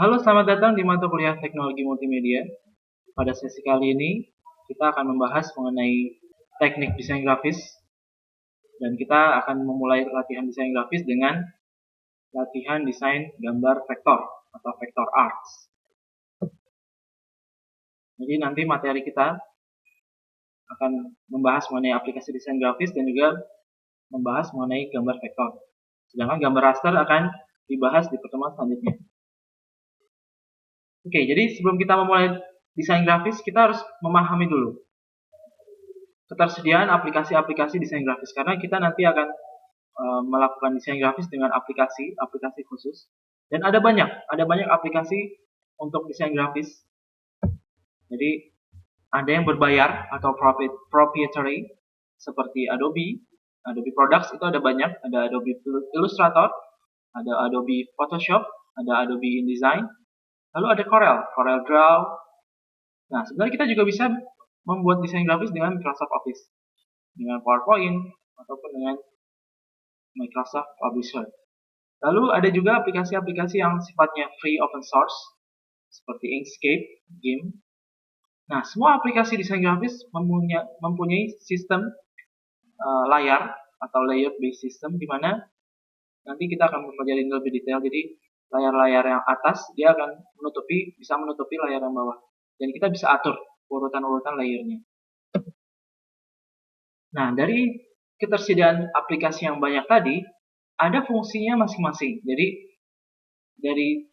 Halo, selamat datang di mata kuliah Teknologi Multimedia. Pada sesi kali ini, kita akan membahas mengenai teknik desain grafis, dan kita akan memulai latihan desain grafis dengan latihan desain gambar vektor atau vector arts. Jadi nanti materi kita akan membahas mengenai aplikasi desain grafis dan juga membahas mengenai gambar vektor. Sedangkan gambar raster akan dibahas di pertemuan selanjutnya. Oke, jadi sebelum kita memulai desain grafis, kita harus memahami dulu ketersediaan aplikasi-aplikasi desain grafis, karena kita nanti akan melakukan desain grafis dengan aplikasi khusus, dan ada banyak aplikasi untuk desain grafis. Jadi ada yang berbayar atau proprietary seperti Adobe Products, itu ada banyak, ada Adobe Illustrator, ada Adobe Photoshop, ada Adobe InDesign, lalu ada Corel Draw. Nah, sebenarnya kita juga bisa membuat desain grafis dengan Microsoft Office, dengan PowerPoint, ataupun dengan Microsoft Publisher. Lalu ada juga aplikasi-aplikasi yang sifatnya free open source, seperti Inkscape, GIMP. Nah, semua aplikasi desain grafis mempunyai sistem layar atau layer based system, di mana nanti kita akan mempelajari lebih detail. Jadi layar-layar yang atas dia akan bisa menutupi layar yang bawah, dan kita bisa atur urutan-urutan layernya. Nah, dari ketersediaan aplikasi yang banyak tadi, ada fungsinya masing-masing. Jadi dari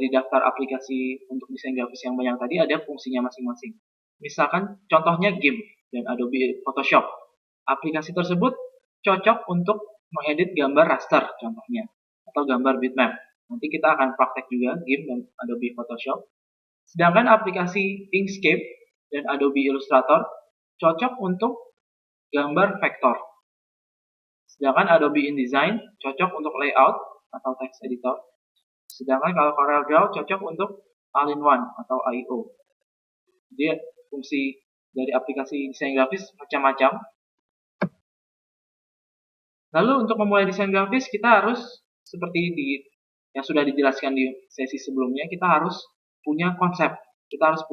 daftar aplikasi untuk desain grafis yang banyak tadi, ada fungsinya masing-masing. Misalkan contohnya GIMP dan Adobe Photoshop. Aplikasi tersebut cocok untuk mengedit gambar raster contohnya, atau gambar bitmap. Nanti kita akan praktek juga GIMP dan Adobe Photoshop. Sedangkan aplikasi Inkscape dan Adobe Illustrator cocok untuk gambar vektor. Sedangkan Adobe InDesign cocok untuk layout atau text editor. Sedangkan kalau Corel Draw cocok untuk all-in-one atau I/O. Jadi fungsi dari aplikasi desain grafis macam-macam. Lalu untuk memulai desain grafis, kita harus seperti yang sudah dijelaskan di sesi sebelumnya, kita harus punya konsep. Kita harus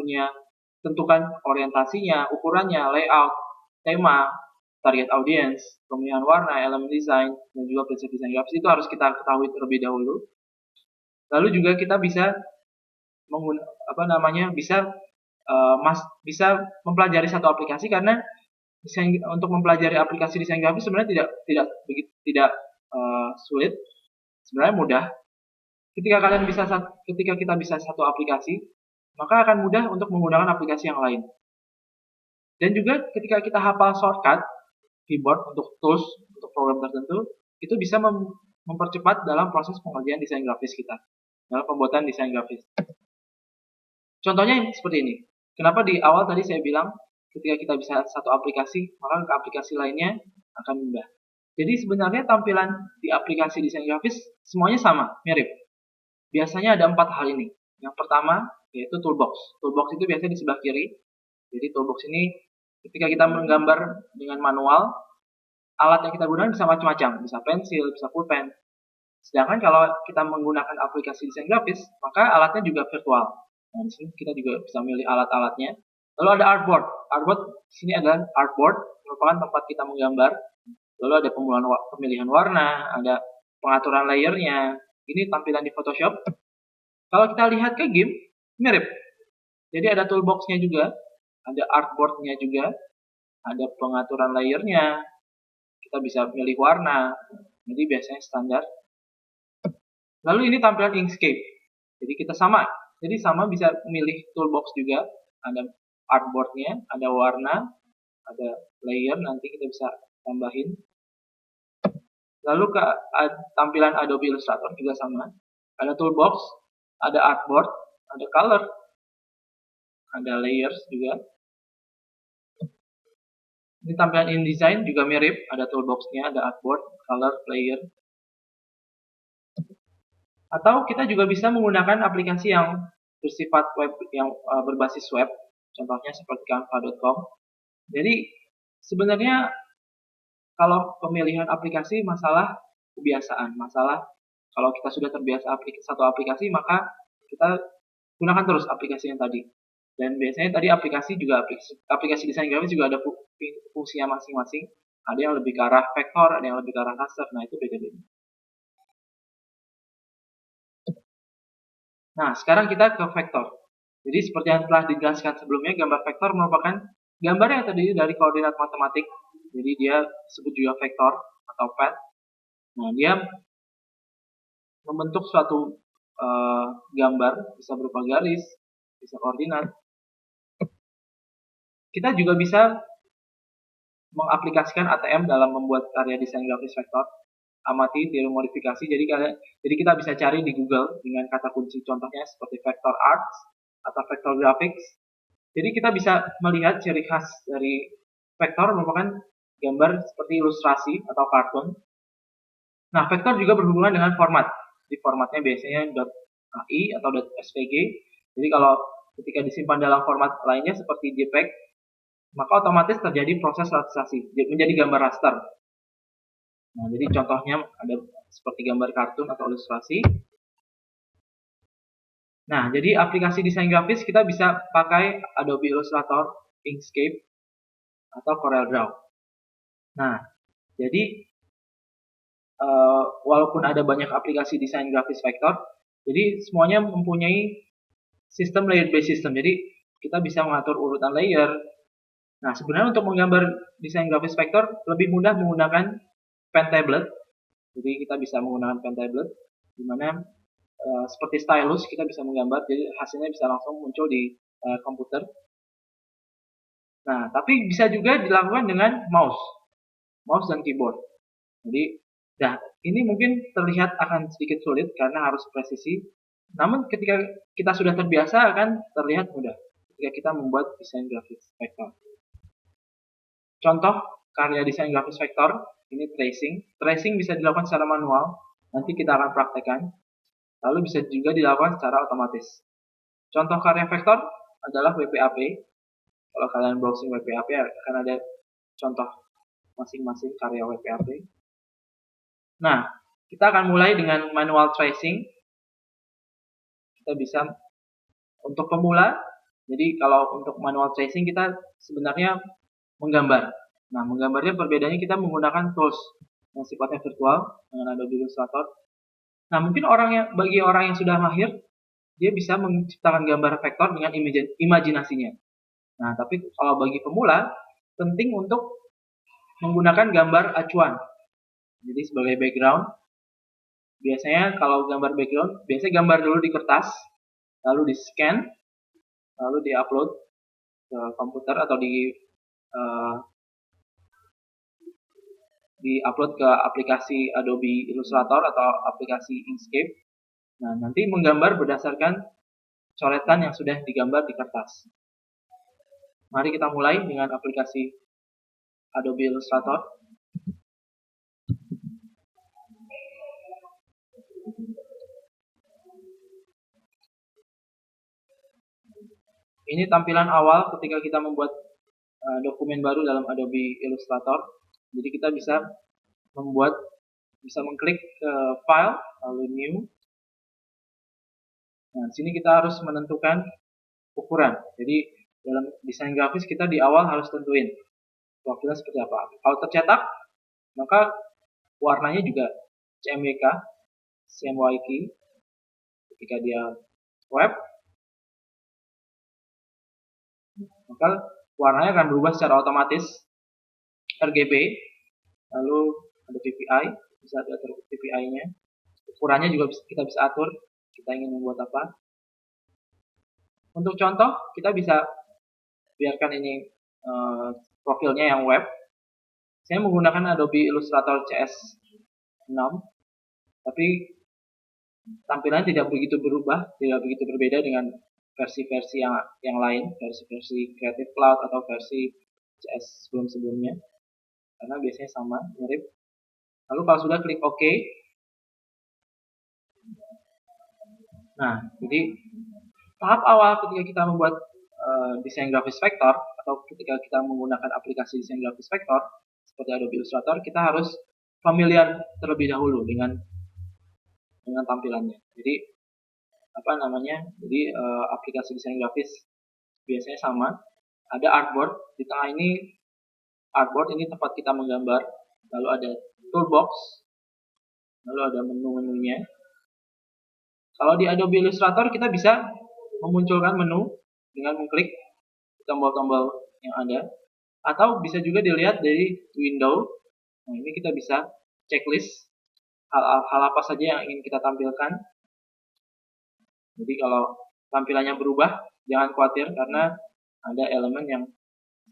tentukan orientasinya, ukurannya, layout, tema, target audience, pemilihan warna, elemen desain, dan juga prinsip desain grafis. Itu harus kita ketahui terlebih dahulu. Lalu juga kita bisa bisa mempelajari satu aplikasi, karena untuk mempelajari aplikasi desain grafis sebenarnya tidak sulit, sebenarnya mudah. Ketika kita bisa satu aplikasi, maka akan mudah untuk menggunakan aplikasi yang lain. Dan juga ketika kita hafal shortcut keyboard untuk tools, untuk program tertentu, itu bisa mempercepat dalam proses pengerjaan desain grafis kita, dalam pembuatan desain grafis. Contohnya seperti ini. Kenapa di awal tadi saya bilang ketika kita bisa satu aplikasi, maka ke aplikasi lainnya akan mudah. Jadi sebenarnya tampilan di aplikasi desain grafis semuanya sama, mirip. Biasanya ada 4 hal ini. Yang pertama yaitu toolbox. Toolbox itu biasanya di sebelah kiri. Jadi toolbox ini ketika kita menggambar dengan manual, alat yang kita gunakan bisa macam-macam, bisa pensil, bisa pulpen. Sedangkan kalau kita menggunakan aplikasi desain grafis, maka alatnya juga virtual. Nah, di sini kita juga bisa milih alat-alatnya. Lalu ada artboard. Artboard di sini adalah artboard, merupakan tempat kita menggambar. Lalu ada pemilihan warna, ada pengaturan layernya. Ini tampilan di Photoshop. Kalau kita lihat ke GIMP, mirip. Jadi ada toolbox-nya juga, ada artboard-nya juga, ada pengaturan layernya. Kita bisa milih warna. Jadi biasanya standar. Lalu ini tampilan Inkscape. Jadi kita sama bisa memilih toolbox juga, ada artboard-nya, ada warna, ada layer, nanti kita bisa tambahin. Lalu tampilan Adobe Illustrator juga sama, ada toolbox, ada artboard, ada color, ada layers juga. Ini tampilan InDesign juga mirip, ada toolbox-nya, ada artboard, color, layer. Atau kita juga bisa menggunakan aplikasi yang bersifat web, yang berbasis web, contohnya seperti canva.com. Jadi sebenarnya kalau pemilihan aplikasi masalah kebiasaan, masalah Kalau kita sudah terbiasa satu aplikasi, maka kita gunakan terus aplikasi yang tadi. Dan biasanya tadi aplikasi desain grafis juga ada fungsinya masing-masing. Ada yang lebih ke arah vektor, ada yang lebih ke arah raster. Nah, itu beda-beda. Nah, sekarang kita ke vektor. Jadi seperti yang telah dijelaskan sebelumnya, gambar vektor merupakan gambar yang terdiri dari koordinat matematik. Jadi dia disebut juga vektor atau path. Nah, dia membentuk suatu gambar, bisa berupa garis, bisa koordinat. Kita juga bisa mengaplikasikan ATM dalam membuat karya desain grafis vektor. Amati, tiru, modifikasi. Jadi kita bisa cari di Google dengan kata kunci contohnya seperti vector arts atau vector graphics. Jadi kita bisa melihat ciri khas dari vektor merupakan gambar seperti ilustrasi atau kartun. Nah, vektor juga berhubungan dengan format. Di formatnya biasanya .ai atau .svg. Jadi kalau ketika disimpan dalam format lainnya seperti JPEG, maka otomatis terjadi proses rasterisasi, menjadi gambar raster. Nah, jadi contohnya ada seperti gambar kartun atau ilustrasi. Nah, jadi aplikasi desain grafis kita bisa pakai Adobe Illustrator, Inkscape, atau CorelDRAW. Nah, jadi walaupun ada banyak aplikasi desain grafis vektor, jadi semuanya mempunyai sistem layer-based system. Jadi kita bisa mengatur urutan layer. Nah, sebenarnya untuk menggambar desain grafis vektor lebih mudah menggunakan pen tablet. Jadi kita bisa menggunakan pen tablet, di mana seperti stylus kita bisa menggambar, jadi hasilnya bisa langsung muncul di komputer. Nah, tapi bisa juga dilakukan dengan mouse dan keyboard. Jadi, nah ini mungkin terlihat akan sedikit sulit karena harus presisi. Namun ketika kita sudah terbiasa akan terlihat mudah ketika kita membuat desain grafis vektor. Contoh karya desain grafis vektor ini tracing. Tracing bisa dilakukan secara manual. Nanti kita akan praktekkan. Lalu bisa juga dilakukan secara otomatis. Contoh karya vektor adalah WPAP. Kalau kalian browsing WPAP akan ada contoh masing-masing karya WPAP. Nah, kita akan mulai dengan manual tracing. Kita bisa untuk pemula. Jadi kalau untuk manual tracing kita sebenarnya menggambar. Nah, menggambarnya perbedaannya kita menggunakan tools yang sifatnya virtual dengan Adobe Illustrator. Nah, mungkin bagi orang yang sudah mahir, dia bisa menciptakan gambar vektor dengan imajinasinya. Nah, tapi kalau bagi pemula, penting untuk menggunakan gambar acuan. Jadi sebagai background, biasanya kalau gambar background, biasanya gambar dulu di kertas, lalu di-scan, lalu di-upload ke komputer atau di-upload ke aplikasi Adobe Illustrator atau aplikasi Inkscape. Nah, nanti menggambar berdasarkan coretan yang sudah digambar di kertas. Mari kita mulai dengan aplikasi Adobe Illustrator. Ini tampilan awal ketika kita membuat dokumen baru dalam Adobe Illustrator. Jadi kita bisa mengklik ke file, lalu new. Nah, sini kita harus menentukan ukuran. Jadi dalam desain grafis kita di awal harus tentuin waktunya seperti apa. Kalau tercetak, maka warnanya juga CMYK, CMYK. Ketika dia web, maka warnanya akan berubah secara otomatis. RGB, lalu ada PPI, bisa diatur PPI-nya. Ukurannya juga kita bisa atur, kita ingin membuat apa. Untuk contoh, kita bisa biarkan ini profilnya yang web. Saya menggunakan Adobe Illustrator CS6, tapi tampilannya tidak begitu berubah, tidak begitu berbeda dengan versi-versi yang lain, versi-versi Creative Cloud atau versi CS sebelum-sebelumnya. Karena biasanya sama, mirip. Lalu kalau sudah klik OK. Nah, jadi tahap awal ketika kita membuat desain grafis vektor atau ketika kita menggunakan aplikasi desain grafis vektor seperti Adobe Illustrator, kita harus familiar terlebih dahulu dengan dengan tampilannya. Jadi aplikasi desain grafis biasanya sama. Ada artboard di tengah ini. Artboard ini tempat kita menggambar. Lalu ada toolbox. Lalu ada menu-menunya. Kalau di Adobe Illustrator kita bisa memunculkan menu dengan mengklik tombol-tombol yang ada, atau bisa juga dilihat dari window. Nah, ini kita bisa checklist hal apa saja yang ingin kita tampilkan. Jadi kalau tampilannya berubah, jangan khawatir karena ada elemen yang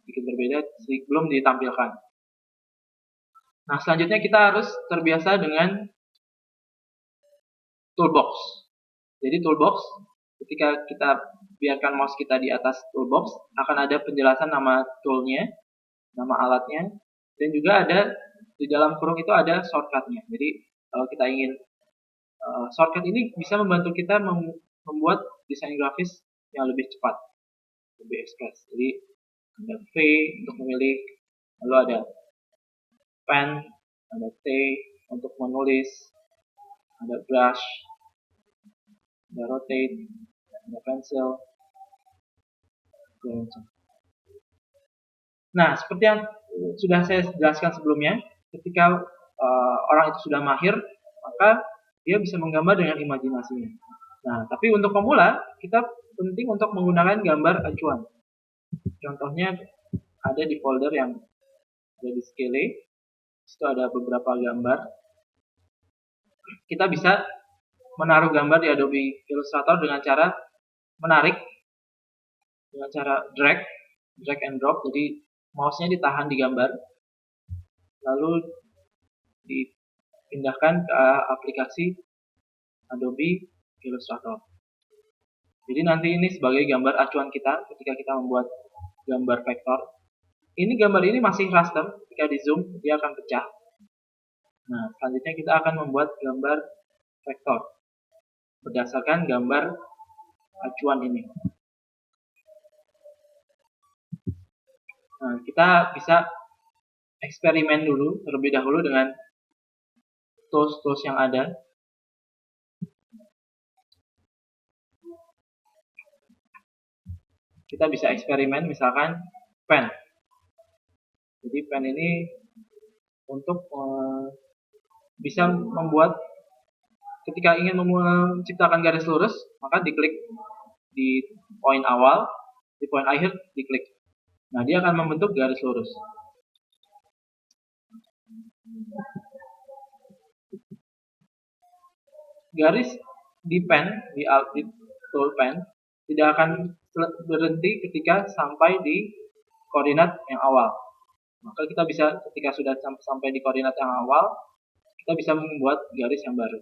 sedikit berbeda belum ditampilkan. Nah, selanjutnya kita harus terbiasa dengan toolbox. Jadi toolbox, ketika kita biarkan mouse kita di atas toolbox, akan ada penjelasan nama toolnya, nama alatnya, dan juga ada di dalam kurung itu ada shortcutnya. Jadi kalau kita ingin shortcut ini bisa membantu kita membuat desain grafis yang lebih cepat, lebih ekspres. Jadi ada V untuk memilih, lalu ada pen, ada T untuk menulis, ada brush, ada rotate, ada pencil. Nah, seperti yang sudah saya jelaskan sebelumnya, ketika orang itu sudah mahir, maka dia bisa menggambar dengan imajinasinya. Nah, tapi untuk pemula, kita penting untuk menggunakan gambar acuan. Contohnya ada di folder yang ada di Skele. Itu ada beberapa gambar. Kita bisa menaruh gambar di Adobe Illustrator dengan cara menarik, dengan cara drag and drop. Jadi mouse-nya ditahan di gambar, lalu dipindahkan ke aplikasi Adobe Illustrator. Jadi nanti ini sebagai gambar acuan kita ketika kita membuat gambar vektor. Ini gambar ini masih raster, ketika di zoom dia akan pecah. Nah, selanjutnya kita akan membuat gambar vektor berdasarkan gambar acuan ini. Nah, kita bisa eksperimen dulu terlebih dahulu dengan tools-tools yang ada. Kita bisa eksperimen misalkan pen. Jadi pen ini untuk bisa membuat, ketika ingin menciptakan garis lurus, maka diklik di poin awal, di poin akhir diklik. Nah, dia akan membentuk garis lurus. Garis di pen, di tool pen, tidak akan berhenti ketika sampai di koordinat yang awal. Maka kita bisa, ketika sudah sampai di koordinat yang awal, kita bisa membuat garis yang baru.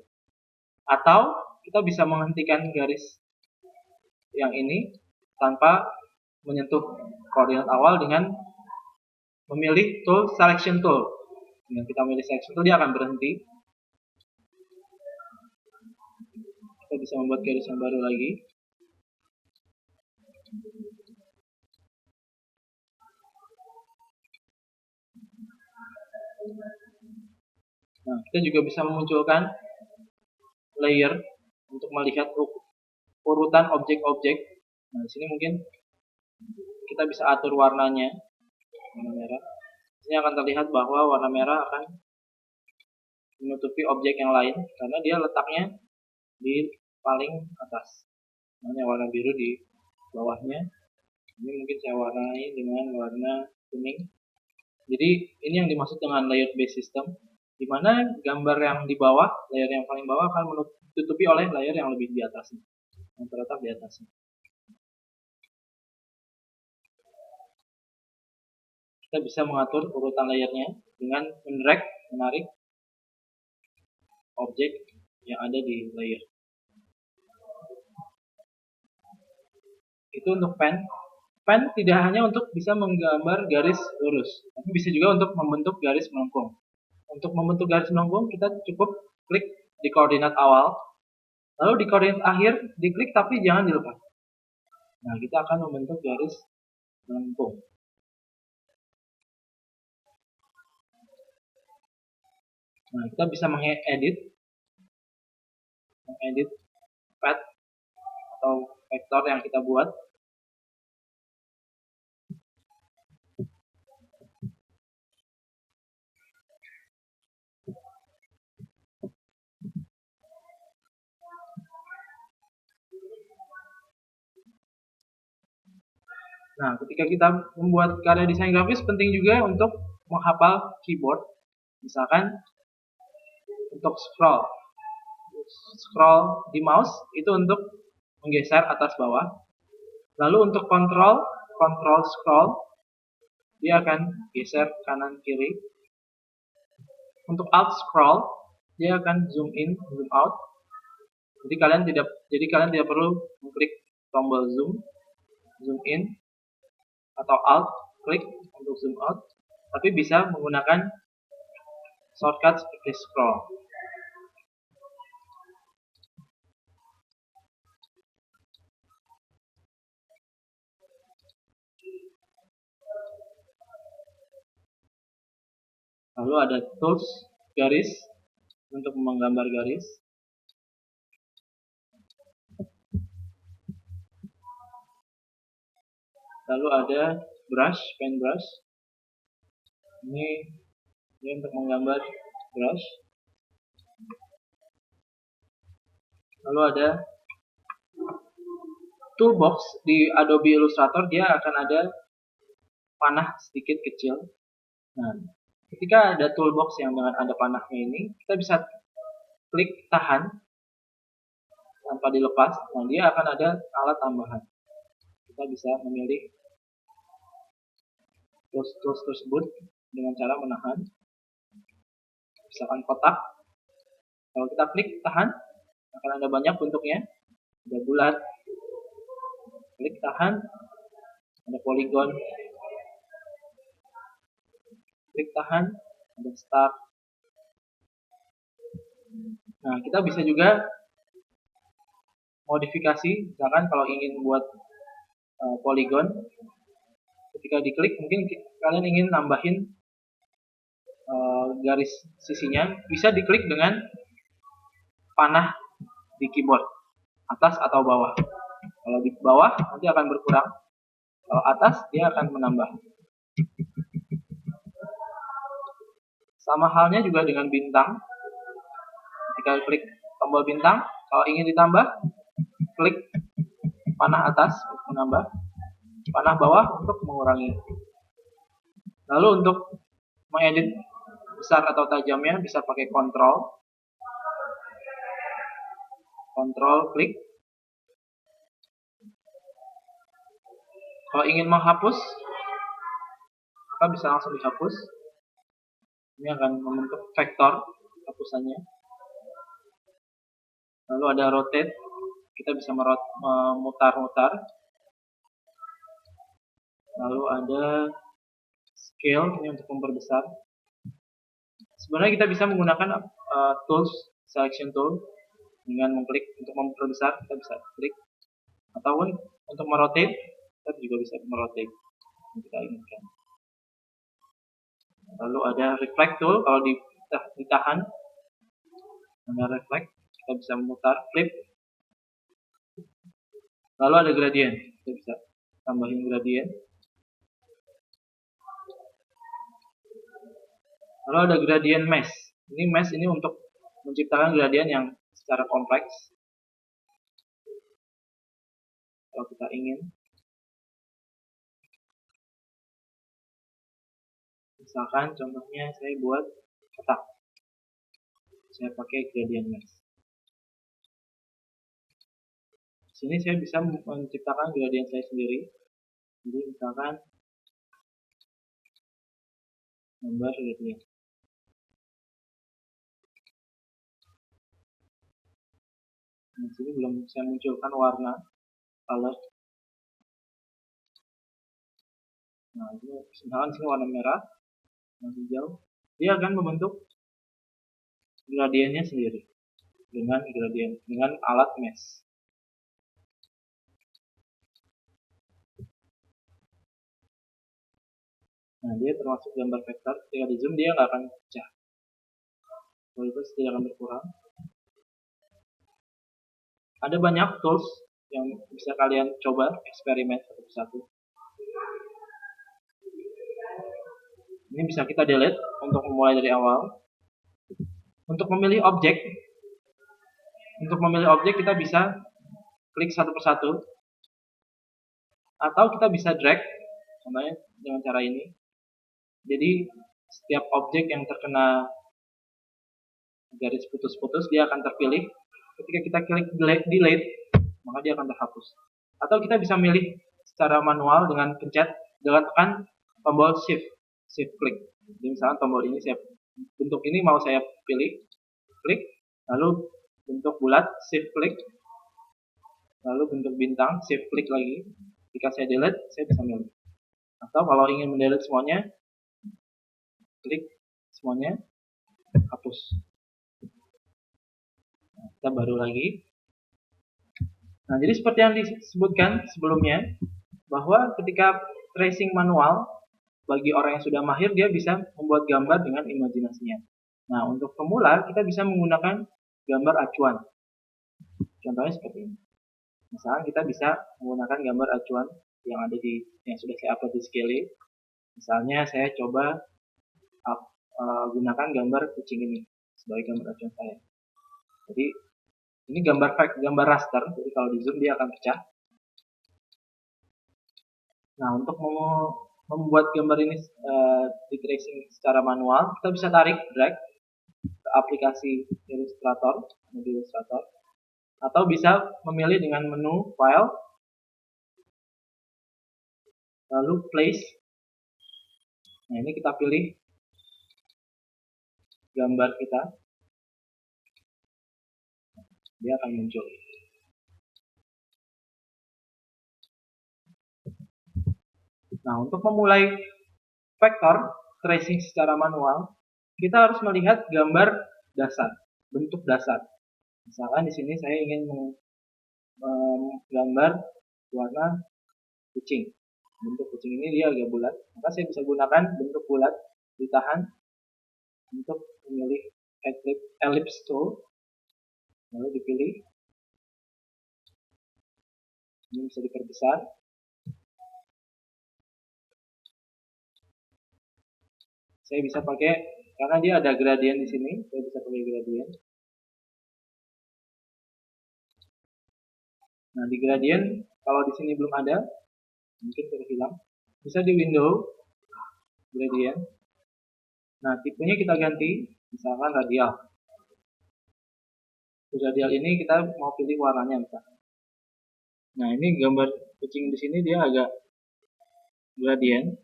Atau kita bisa menghentikan garis yang ini tanpa menyentuh koordinat awal dengan memilih tool selection tool. Dengan kita memilih selection tool, dia akan berhenti. Kita bisa membuat garis yang baru lagi. Nah, kita juga bisa memunculkan layer untuk melihat urutan objek-objek. Nah, di sini mungkin kita bisa atur warnanya, warna merah. Ini akan terlihat bahwa warna merah akan menutupi objek yang lain karena dia letaknya di paling atas. Nah, warna biru di bawahnya. Ini mungkin saya warnai dengan warna kuning. Jadi ini yang dimaksud dengan layer based system, di mana gambar yang di bawah, layer yang paling bawah akan menutupi oleh layer yang lebih di atasnya, yang terletak di atasnya. Kita bisa mengatur urutan layernya dengan mendrag, menarik objek yang ada di layer. Itu untuk pen. Pen tidak hanya untuk bisa menggambar garis lurus, tapi bisa juga untuk membentuk garis melengkung. Untuk membentuk garis melengkung, kita cukup klik di koordinat awal, lalu di koordinat akhir diklik tapi jangan dilepas. Nah, kita akan membentuk garis melengkung. Nah, kita bisa mengedit mengedit path atau vektor yang kita buat. Nah, ketika kita membuat karya desain grafis, penting juga untuk menghafal keyboard. Misalkan untuk scroll di mouse itu untuk menggeser atas bawah. Lalu untuk control scroll dia akan geser kanan kiri. Untuk alt scroll dia akan zoom in, zoom out. Jadi kalian tidak perlu mengklik tombol zoom in atau alt klik untuk zoom out, tapi bisa menggunakan shortcut seperti scroll. Lalu ada tools garis untuk menggambar garis. Lalu ada paint brush. Ini untuk menggambar brush. Lalu ada toolbox di Adobe Illustrator, dia akan ada panah sedikit kecil. Nah, ketika ada toolbox yang dengan ada panahnya ini, kita bisa klik tahan tanpa dilepas. Nah, dia akan ada alat tambahan. Kita bisa memilih tools tersebut dengan cara menahan. Misalkan kotak, kalau kita klik tahan akan ada banyak bentuknya. Ada bulat, klik tahan, ada poligon, klik tahan, ada star. Nah, kita bisa juga modifikasi, misalkan kalau ingin buat poligon, ketika diklik mungkin kalian ingin nambahin garis sisinya, bisa diklik dengan panah di keyboard, atas atau bawah. Kalau di bawah nanti akan berkurang, kalau atas dia akan menambah. Sama halnya juga dengan bintang. Ketika klik tombol bintang, kalau ingin ditambah, klik panah atas untuk menambah, panah bawah untuk mengurangi. Lalu untuk mengedit besar atau tajamnya bisa pakai kontrol klik. Kalau ingin menghapus, maka bisa langsung dihapus. Ini akan membentuk vektor hapusannya. Lalu ada rotate, kita bisa memutar-mutar. Lalu ada scale, ini untuk memperbesar. Sebenarnya kita bisa menggunakan tools selection tool dengan mengklik untuk memperbesar, kita bisa klik, ataupun untuk merotate kita juga bisa merotate yang kita inginkan. Lalu ada reflect tool, kalau ditahan ada reflect, kita bisa memutar, flip. Lalu ada gradient, kita bisa tambahin gradient. Lalu ada gradient mesh. Ini untuk menciptakan gradient yang secara kompleks. Kalau kita ingin, misalkan contohnya saya buat kotak, saya pakai gradient mesh. Di sini saya bisa menciptakan gradient saya sendiri. Jadi misalkan gambar gradient. Di sini belum saya munculkan warna color. Nah, ini misalkan sini warna merah, warna hijau, dia akan membentuk gradiennya sendiri dengan alat mesh. Nah, dia termasuk gambar vektor. Ketika di zoom dia nggak akan pecah, kualitas tidak akan berkurang. Ada banyak tools yang bisa kalian coba eksperimen satu persatu. Ini bisa kita delete untuk memulai dari awal. Untuk memilih objek kita bisa klik satu persatu, atau kita bisa drag, contohnya dengan cara ini. Jadi setiap objek yang terkena garis putus-putus dia akan terpilih. Ketika kita klik delete, maka dia akan terhapus. Atau kita bisa milih secara manual dengan tekan tombol shift klik. Jadi misalnya tombol ini bentuk ini mau saya pilih, klik, lalu bentuk bulat shift klik, lalu bentuk bintang shift klik lagi. Jika saya delete, saya bisa milih. Atau kalau ingin mendelete semuanya, klik semuanya, hapus. Nah, kita baru lagi. Nah, jadi seperti yang disebutkan sebelumnya, bahwa ketika tracing manual, bagi orang yang sudah mahir, dia bisa membuat gambar dengan imajinasinya. Nah, untuk pemula, kita bisa menggunakan gambar acuan. Contohnya seperti ini. Misalnya kita bisa menggunakan gambar acuan yang sudah saya upload di Skillly. Misalnya saya coba gunakan gambar kucing ini sebagai gambar acuan saya. Jadi ini gambar raster, jadi kalau di zoom dia akan pecah. Nah, untuk membuat gambar ini di tracing secara manual, kita bisa tarik drag ke aplikasi Illustrator, atau bisa memilih dengan menu file, lalu place. Nah, ini kita pilih gambar kita, dia akan muncul. Nah, untuk memulai vektor tracing secara manual, kita harus melihat gambar dasar, bentuk dasar. Misalkan di sini saya ingin menggambar warna kucing. Bentuk kucing ini dia agak bulat, maka saya bisa gunakan bentuk bulat, ditahan untuk memilih ellipse tool, lalu dipilih. Ini bisa diperbesar. Saya bisa pakai, karena dia ada gradien di sini, saya bisa pakai gradien. Nah, di gradien, kalau di sini belum ada, mungkin terhilang. Bisa di window, gradien. Nah, tipenya kita ganti, misalkan radial. Di radial ini kita mau pilih warnanya misalkan. Nah, ini gambar kucing di sini dia agak gradien.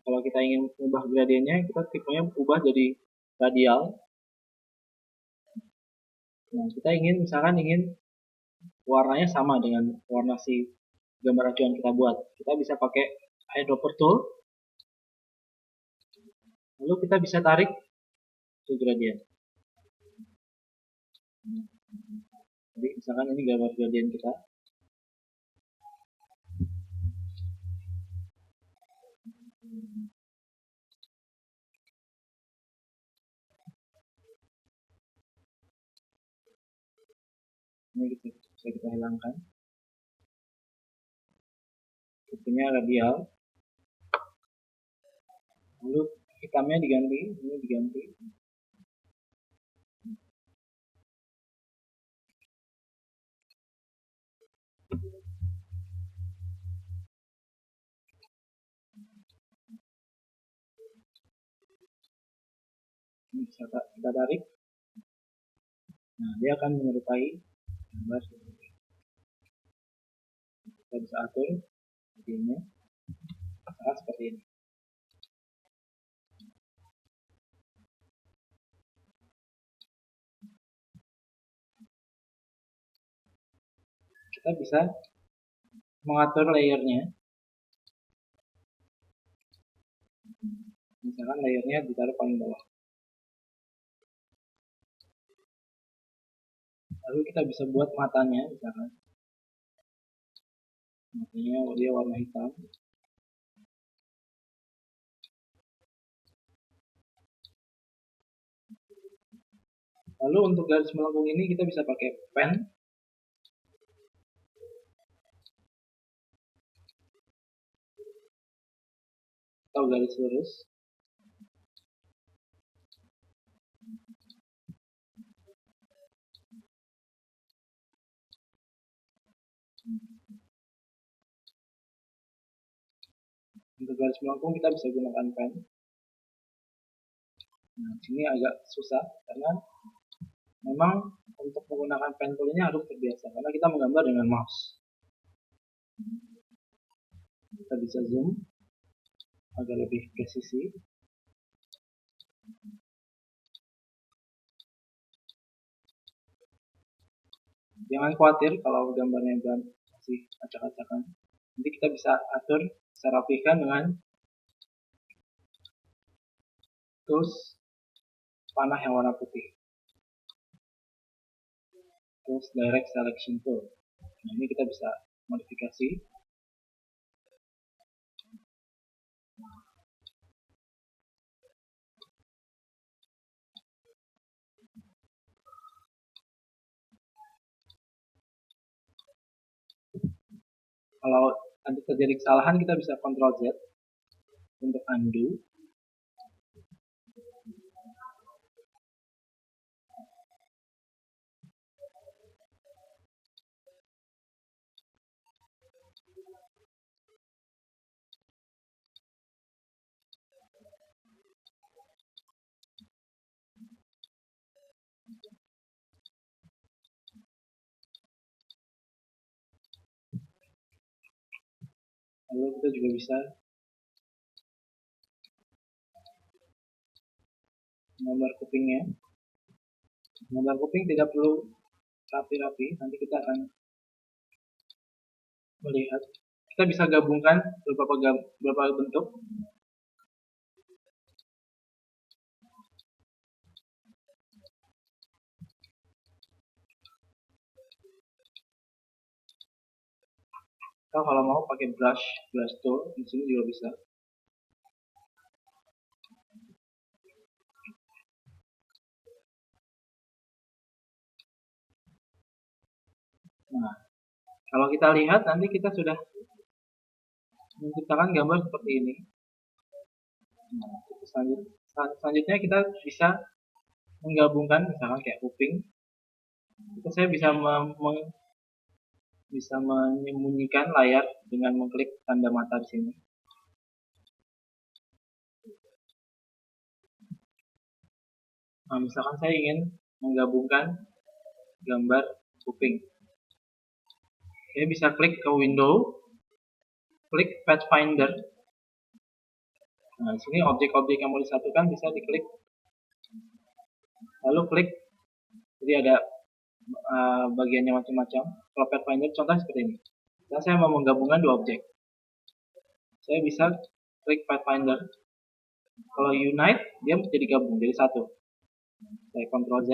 Kalau kita ingin ubah gradiennya, kita tipenya ubah jadi radial. Nah, kita misalkan ingin warnanya sama dengan warna si gambar acuan kita buat. Kita bisa pakai eyedropper tool. Lalu kita bisa tarik ke gradien. Jadi misalkan ini gambar gradien kita. Ini bisa kita hilangkan. Tipenya radial. Lalu hitamnya diganti, ini diganti. Ini bisa kita tarik. Nah, dia akan menyerupai gambar seperti ini. Kita bisa atur videonya seperti ini. Kita bisa mengatur layernya. Misalkan layernya ditaruh paling bawah. Lalu kita bisa buat matanya, misalkan matanya dia warna hitam. Lalu untuk garis melengkung ini kita bisa pakai pen. atau garis lurus. Untuk garis melengkung kita bisa gunakan pen. Nah, sini agak susah karena memang untuk menggunakan pen toolnya harus terbiasa karena kita menggambar dengan mouse. Kita bisa zoom agar lebih presisi. Jangan khawatir kalau gambarnya masih acak-acakan. Nanti kita bisa atur, bisa rapihkan dengan tools panah yang warna putih. Tools direct selection tool. Nah, ini kita bisa modifikasi. Kalau nanti terjadi kesalahan, kita bisa Ctrl Z untuk undo. Lalu kita juga bisa menggambar kupingnya. Menggambar kuping tidak perlu rapi-rapi, nanti kita akan melihat. Kita bisa gabungkan beberapa bentuk. Atau kalau mau pakai brush tool, di sini juga bisa. Nah, kalau kita lihat nanti kita sudah menciptakan gambar seperti ini. Nah, selanjutnya kita bisa menggabungkan misalkan kayak kuping. Itu saya bisa menyembunyikan layar dengan mengklik tanda mata di sini. Nah, misalkan saya ingin menggabungkan gambar kuping. Saya bisa klik ke window, klik Pathfinder. Nah, di sini objek-objek yang mau disatukan bisa diklik. Lalu klik, jadi ada bagiannya macam-macam. Kalau Pathfinder contohnya seperti ini. Dan saya mau menggabungkan dua objek. Saya bisa klik Pathfinder. Kalau Unite, dia menjadi gabung, jadi satu. Saya Ctrl Z,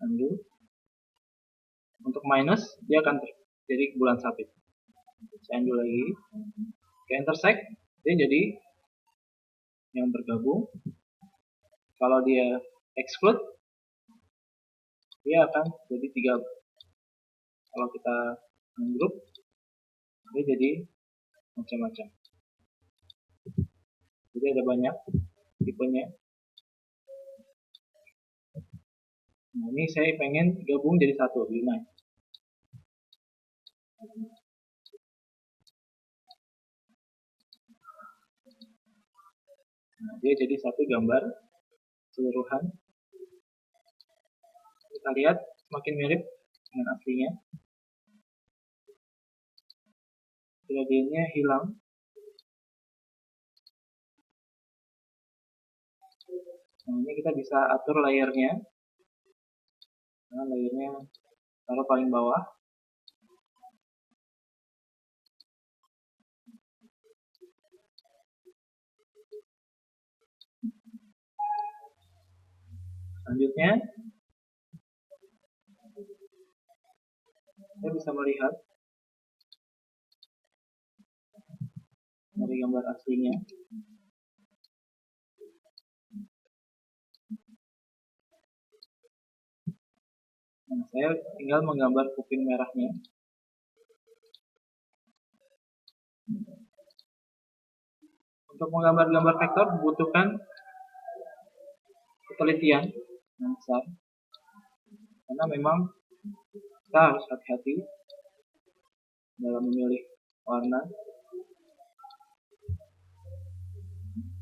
undo. Untuk minus, dia akan jadi bulan sabit. Saya undo lagi. Ke intersect, dia jadi yang bergabung. Kalau dia exclude, dia akan jadi tiga. Kalau kita ungroup, dia jadi macam-macam. Jadi ada banyak tipenya. Nah, ini saya pengen gabung jadi satu, unite. Nah, dia jadi satu gambar keseluruhan. Kita lihat semakin mirip dengan aslinya. Gradiennya hilang. Nah, ini kita bisa atur layernya. Nah, layernya taruh paling bawah. Selanjutnya, kita bisa melihat dari gambar aslinya. Nah, saya tinggal menggambar kuping merahnya. Untuk menggambar-gambar vektor membutuhkan ketelitian yang besar, karena memang kita harus hati-hati dalam memilih warna.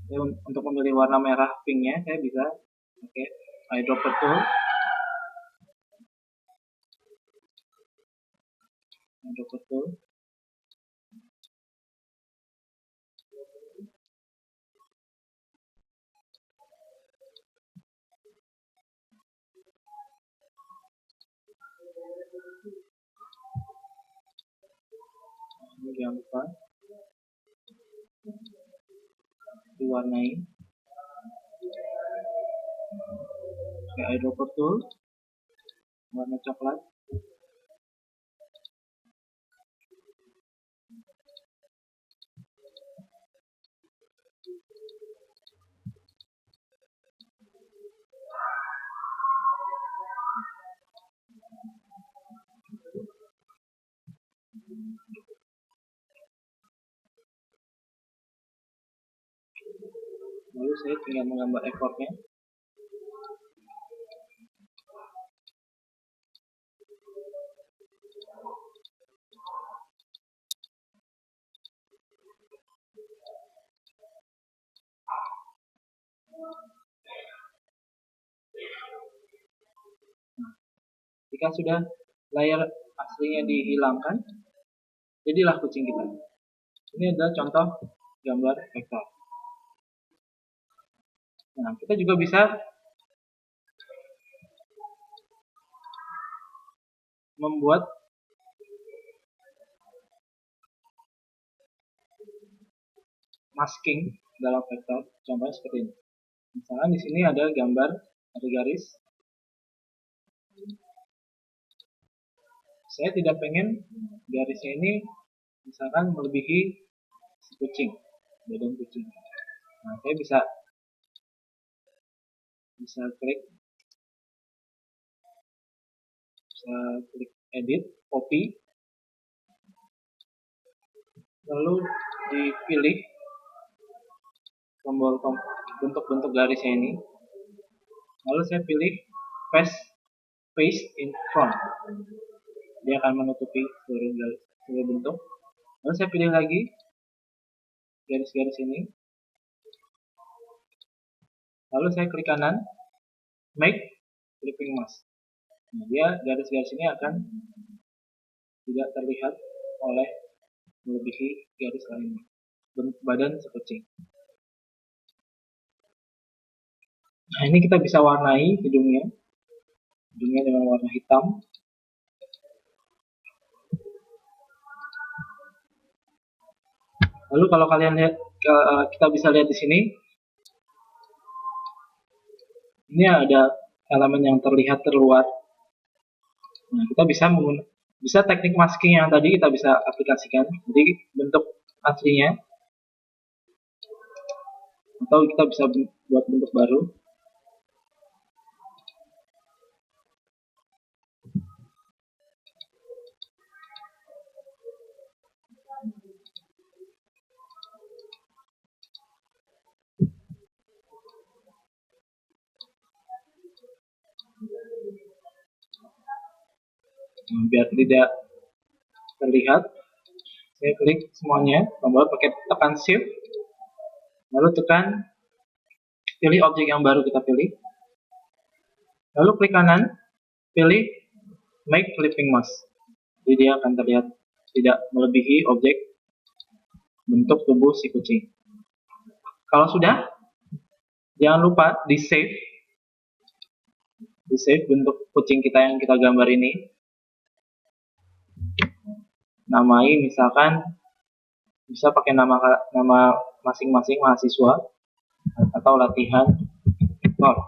Ya, untuk memilih warna merah pinknya saya bisa pakai eyedropper tool. Eyedropper tool. Ini jangan lupa diwarnai pakai eyedropper tool warna coklat. Lalu saya tinggal menggambar ekornya. Jika sudah layar aslinya dihilangkan, jadilah kucing kita. Ini adalah contoh gambar vektor. Nah, kita juga bisa membuat masking dalam vektor. Contohnya seperti ini. Misalnya di sini ada gambar, ada garis. Saya tidak pengen garisnya ini misalkan melebihi si kucing, badan kucing. Nah, saya bisa klik edit, copy, lalu dipilih tombol bentuk-bentuk garisnya ini, lalu saya pilih paste in front. Dia akan menutupi seluruh bentuk. Lalu saya pilih lagi garis-garis ini, lalu saya klik kanan, make clipping mask. Nah, dia garis-garis ini akan tidak terlihat oleh melebihi garis lainnya. Badan sekucing. Nah, ini kita bisa warnai hidungnya dengan warna hitam. Lalu kalau kalian lihat, kita bisa lihat di sini, ini ada elemen yang terlihat terluar. Nah, kita bisa teknik masking yang tadi kita bisa aplikasikan. Jadi bentuk aslinya, atau kita bisa buat bentuk baru. Nah, biar tidak terlihat, saya klik semuanya, tombol pakai tekan shift, lalu tekan pilih objek yang baru kita pilih, lalu klik kanan, pilih make clipping mask. Jadi dia akan terlihat tidak melebihi objek bentuk tubuh si kucing. Kalau sudah, jangan lupa di save bentuk kucing kita yang kita gambar ini. Namai misalkan bisa pakai nama masing-masing mahasiswa atau latihan vektor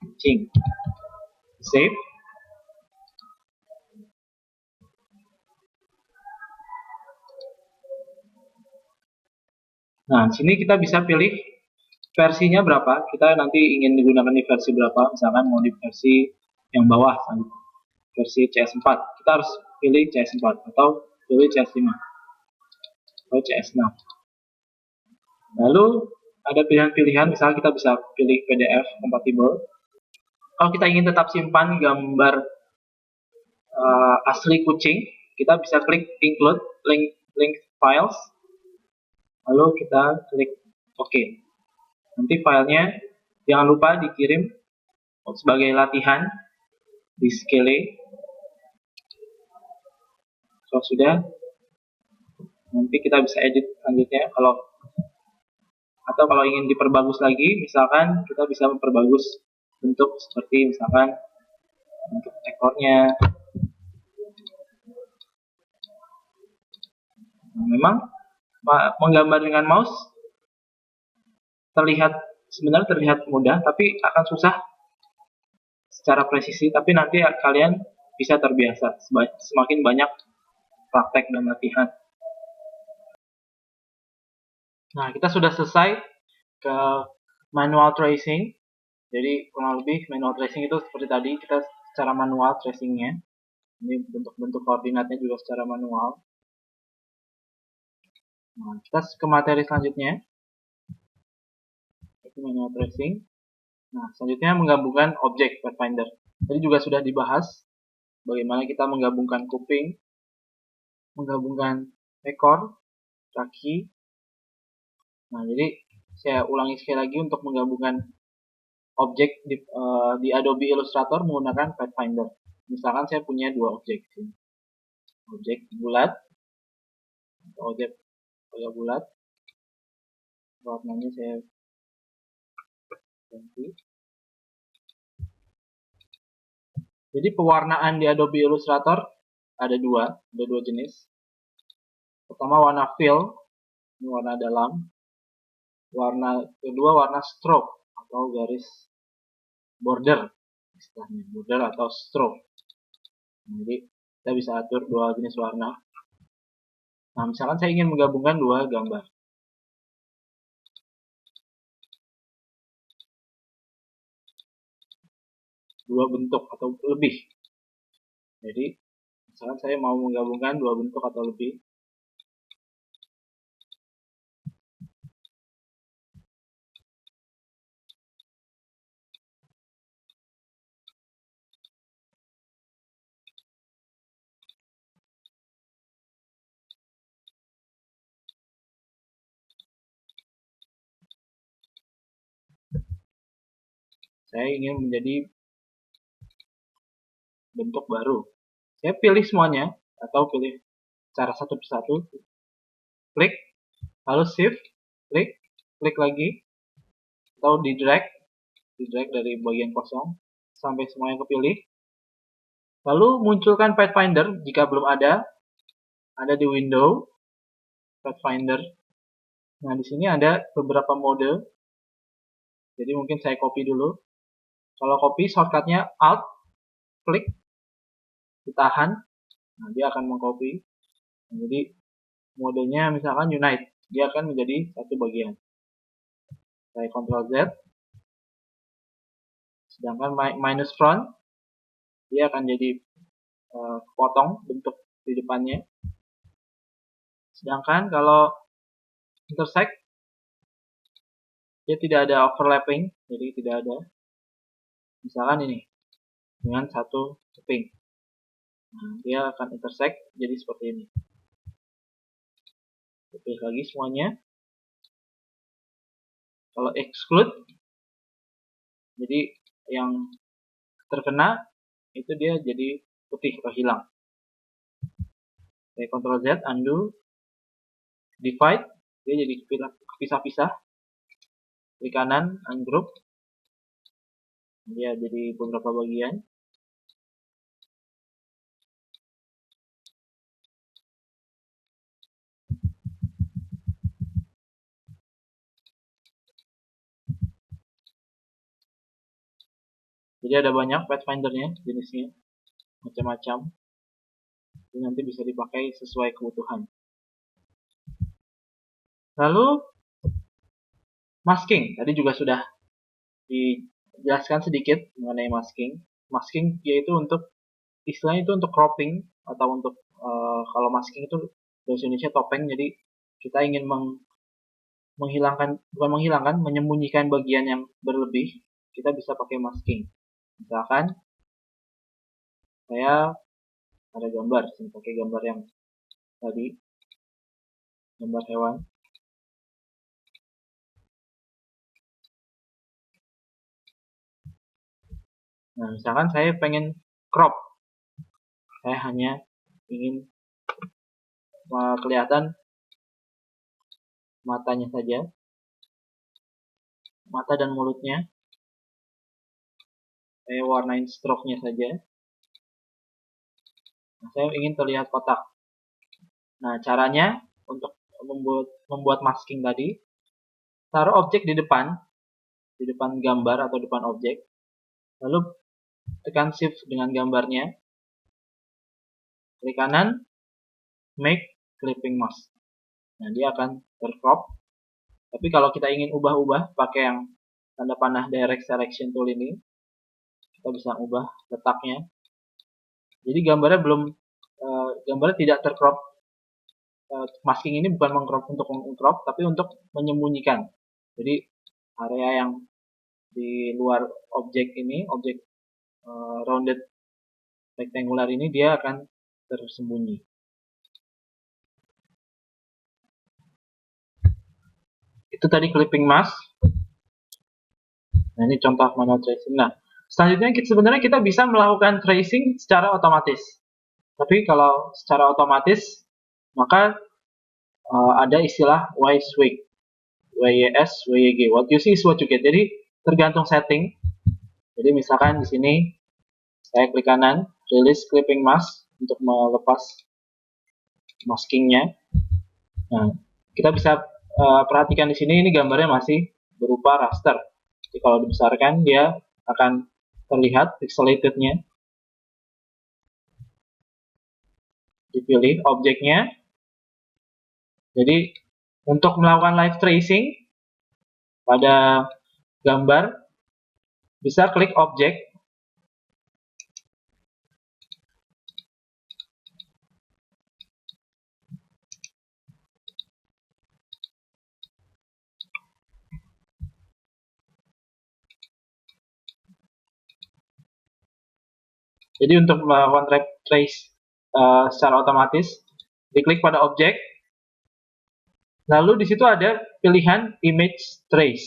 kucing. Save. Nah, sini kita bisa pilih versinya berapa. Kita nanti ingin digunakan di versi berapa. Misalkan mau di versi yang bawah, versi CS4. Kita harus pilih CS4 atau pilih CS5 atau CS6. Lalu ada pilihan-pilihan, misalnya kita bisa pilih PDF compatible. Kalau kita ingin tetap simpan gambar asli kucing, kita bisa klik include link files, lalu kita klik OK. Nanti filenya jangan lupa dikirim sebagai latihan di Skele. Kalau sudah, nanti kita bisa edit selanjutnya. Kalau ingin diperbagus lagi, misalkan kita bisa memperbagus bentuk seperti misalkan untuk ekornya. Memang menggambar dengan mouse sebenarnya terlihat mudah, tapi akan susah secara presisi. Tapi nanti kalian bisa terbiasa semakin banyak praktek dan latihan. Nah, kita sudah selesai ke manual tracing. Jadi kurang lebih manual tracing itu seperti tadi, kita secara manual tracingnya. Ini bentuk-bentuk koordinatnya juga secara manual. Nah, kita ke materi selanjutnya. Itu manual tracing. Nah, selanjutnya menggabungkan objek Pathfinder. Tadi juga sudah dibahas bagaimana kita menggabungkan kuping, menggabungkan ekor, kaki. Nah, jadi saya ulangi sekali lagi untuk menggabungkan objek di Adobe Illustrator menggunakan Pathfinder. Misalkan saya punya dua objek. Objek bulat, atau objek agak bulat. Warnanya saya ganti. Jadi pewarnaan di Adobe Illustrator ada dua jenis. Pertama warna fill, ini warna dalam. Warna kedua warna stroke atau garis border, istilahnya border atau stroke. Jadi kita bisa atur dua jenis warna. Nah, misalkan saya ingin menggabungkan dua gambar. Dua bentuk atau lebih. Jadi, misalkan saya mau menggabungkan dua bentuk atau lebih. Saya ingin menjadi bentuk baru. Saya pilih semuanya atau pilih cara satu persatu. Klik, lalu shift, klik lagi, atau di drag dari bagian kosong sampai semuanya kepilih. Lalu munculkan Pathfinder jika belum ada di window Pathfinder. Nah, di sini ada beberapa mode. Jadi mungkin saya copy dulu. Kalau copy shortcutnya Alt, klik, ditahan, nah dia akan mengcopy. Nah, jadi modenya misalkan Unite, dia akan menjadi satu bagian. Saya Ctrl Z. Sedangkan minus front, dia akan jadi potong bentuk di depannya. Sedangkan kalau intersect, dia tidak ada overlapping, jadi tidak ada. Misalkan ini dengan satu keping, nah, dia akan intersect jadi seperti ini. Pilih lagi semuanya. Kalau exclude, jadi yang terkena itu dia jadi putih atau hilang. Saya Ctrl Z, undo, divide, dia jadi pisah-pisah. Klik kanan, ungroup, dia jadi beberapa bagian. Jadi ada banyak Pathfindernya, jenisnya, macam-macam. Jadi nanti bisa dipakai sesuai kebutuhan. Lalu masking, tadi juga sudah dijelaskan sedikit mengenai masking. Masking yaitu untuk istilahnya itu untuk cropping atau untuk kalau masking itu bahasa Indonesia topeng. Jadi kita ingin menyembunyikan bagian yang berlebih, kita bisa pakai masking. Misalkan saya ada gambar, saya pakai gambar yang tadi, gambar hewan. Nah, misalkan saya pengen crop, saya hanya ingin kelihatan matanya saja, mata dan mulutnya. Saya warnain stroke-nya saja. Nah, saya ingin terlihat kotak. Nah, caranya untuk membuat masking tadi, taruh objek di depan gambar atau depan objek, lalu tekan shift dengan gambarnya, klik kanan, make clipping mask. Nah, dia akan tercrop. Tapi kalau kita ingin ubah-ubah pakai yang tanda panah direct selection tool ini, kita bisa ubah letaknya. Jadi gambarnya tidak tercrop. Masking ini bukan untuk mengcrop, tapi untuk menyembunyikan. Jadi area yang di luar objek ini, objek rounded rectangular ini, dia akan tersembunyi. Itu tadi clipping mask. Nah, ini contoh manual tracing. Nah, selanjutnya sebenarnya kita bisa melakukan tracing secara otomatis. Tapi kalau secara otomatis, maka ada istilah YSWG. YYS, what you see is what you get. Jadi tergantung setting. Jadi misalkan di sini saya klik kanan, release clipping mask untuk melepas maskingnya. Nah, kita bisa perhatikan di sini, ini gambarnya masih berupa raster. Jadi kalau dibesarkan, dia akan terlihat pixelatednya. Dipilih objeknya. Jadi untuk melakukan live tracing pada gambar, bisa klik objek. Jadi untuk melakukan trace secara otomatis, diklik pada objek, lalu di situ ada pilihan image trace.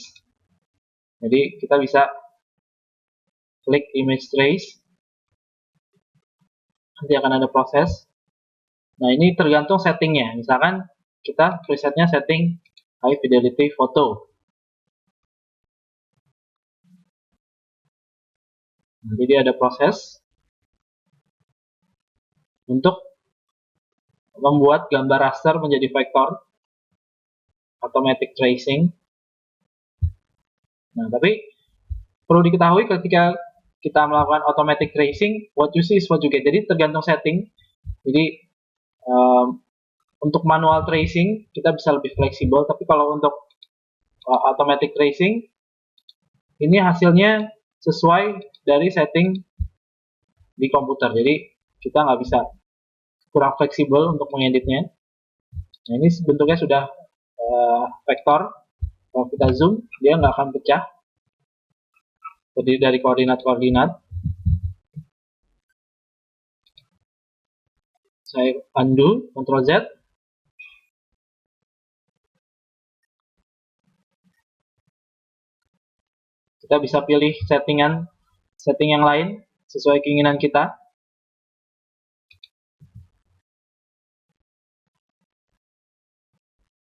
Jadi kita bisa klik image trace, nanti akan ada proses. Nah, ini tergantung settingnya. Misalkan kita presetnya setting high fidelity photo. Jadi ada proses untuk membuat gambar raster menjadi vektor, automatic tracing. Nah, tapi perlu diketahui ketika kita melakukan automatic tracing, what you see is what you get. Jadi tergantung setting. Jadi untuk manual tracing kita bisa lebih fleksibel, tapi kalau untuk automatic tracing, ini hasilnya sesuai dari setting di komputer. Jadi kita nggak bisa kurang fleksibel untuk mengeditnya. Nah, ini bentuknya sudah vektor. Kalau kita zoom, dia nggak akan pecah. Terdiri dari koordinat-koordinat. Saya undo, Ctrl Z. Kita bisa pilih setting yang lain sesuai keinginan kita.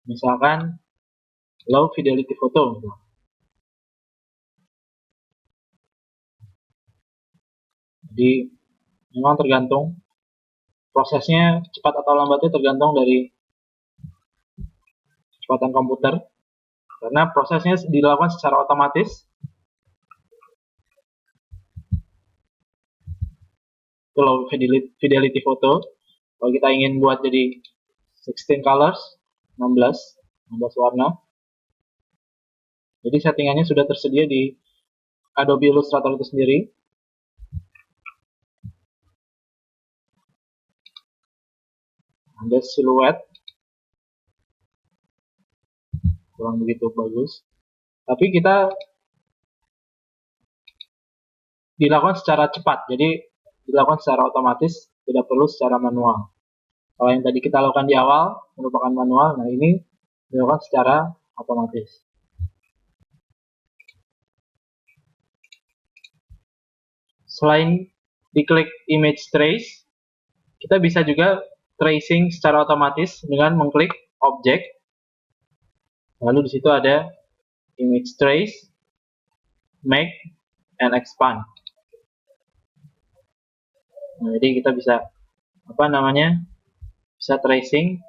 Misalkan low fidelity photo. Jadi memang tergantung prosesnya, cepat atau lambatnya tergantung dari kecepatan komputer, karena prosesnya dilakukan secara otomatis. Itu low fidelity photo. Kalau kita ingin buat jadi 16 colors, 16 warna. Jadi settingannya sudah tersedia di Adobe Illustrator itu sendiri. Ada siluet. kurang begitu bagus. Tapi kita dilakukan secara cepat, jadi dilakukan secara otomatis, tidak perlu secara manual. Kalau yang tadi kita lakukan di awal merupakan manual, nah ini dilakukan secara otomatis. Selain diklik image trace, kita bisa juga tracing secara otomatis dengan mengklik objek. Lalu di situ ada image trace, make, and expand. Nah, jadi kita bisa bisa tracing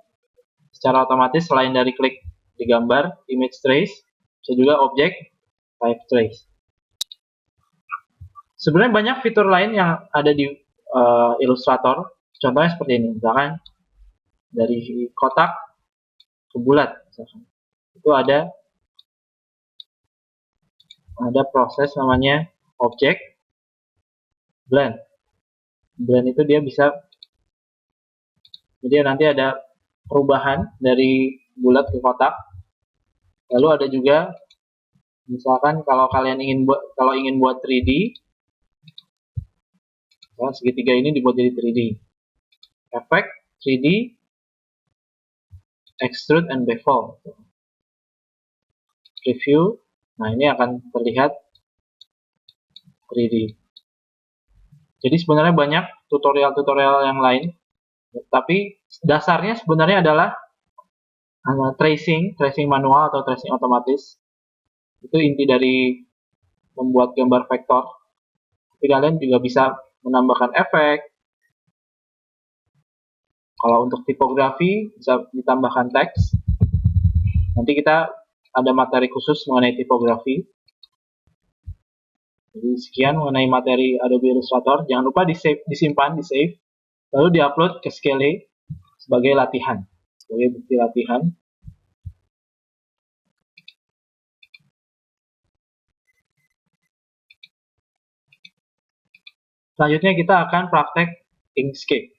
secara otomatis selain dari klik di gambar image trace, bisa juga objek type trace. Sebenarnya banyak fitur lain yang ada di Illustrator. Contohnya seperti ini, misalkan dari kotak ke bulat, misalkan. Itu ada proses namanya object blend. Blend itu dia bisa, jadi nanti ada perubahan dari bulat ke kotak. Lalu ada juga misalkan kalau kalian ingin buat 3D, nah, segitiga ini dibuat jadi 3D. Efek 3D, extrude and bevel. Preview, nah ini akan terlihat 3D. Jadi sebenarnya banyak tutorial-tutorial yang lain, tapi dasarnya sebenarnya adalah tracing manual atau tracing otomatis. Itu inti dari membuat gambar vektor. Tapi kalian juga bisa menambahkan efek. Kalau untuk tipografi bisa ditambahkan teks. Nanti kita ada materi khusus mengenai tipografi. Jadi sekian mengenai materi Adobe Illustrator. Jangan lupa disimpan, di save, lalu diupload ke Skele sebagai latihan, sebagai bukti latihan. Selanjutnya kita akan praktek Inkscape.